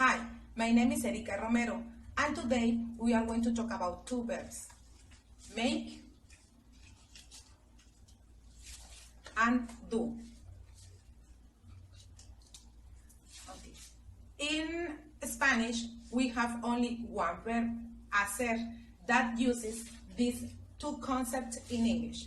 Hi, my name is Erika Romero, and today we are going to talk about two verbs, make and do. Okay. In Spanish, we have only one verb, hacer, that uses these two concepts in English.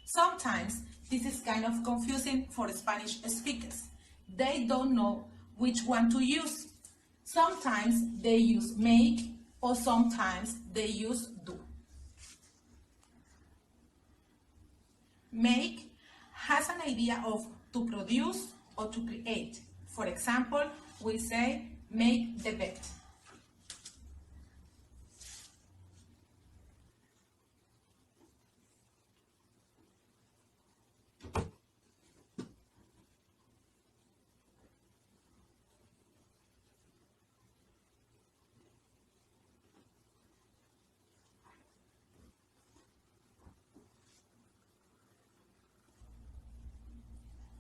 Sometimes this is kind of confusing for Spanish speakers. They don't know which one to use. Sometimes they use make or sometimes they use do. Make has an idea of to produce or to create. For example, we say make the bed.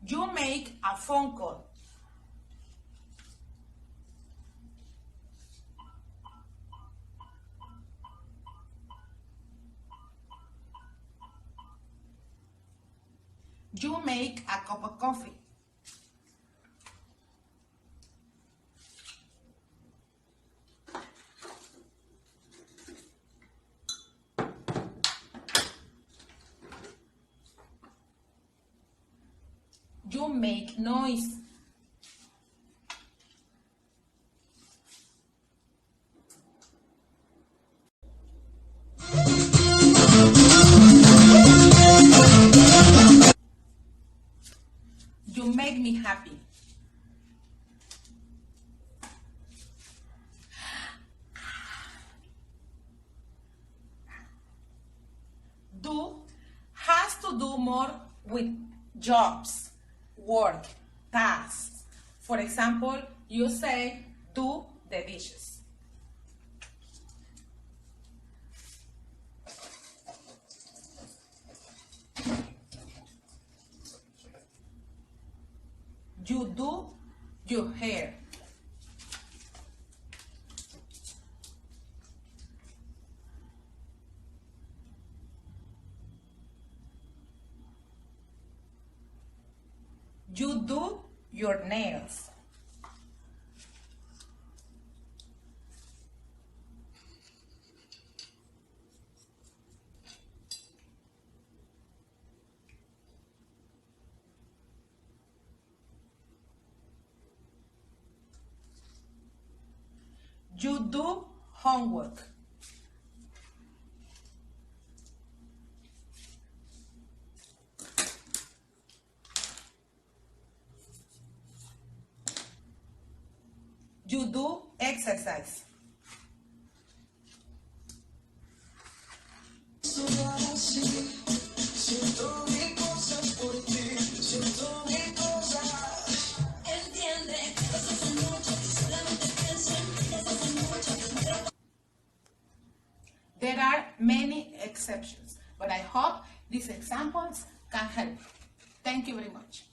You make a phone call. You make a cup of coffee. You make noise. You make me happy. Do has to do more with jobs, work, tasks. For example, you say, do the dishes. You do your hair. You do your nails. You do homework. You do exercise. There are many exceptions, but I hope these examples can help. Thank you very much.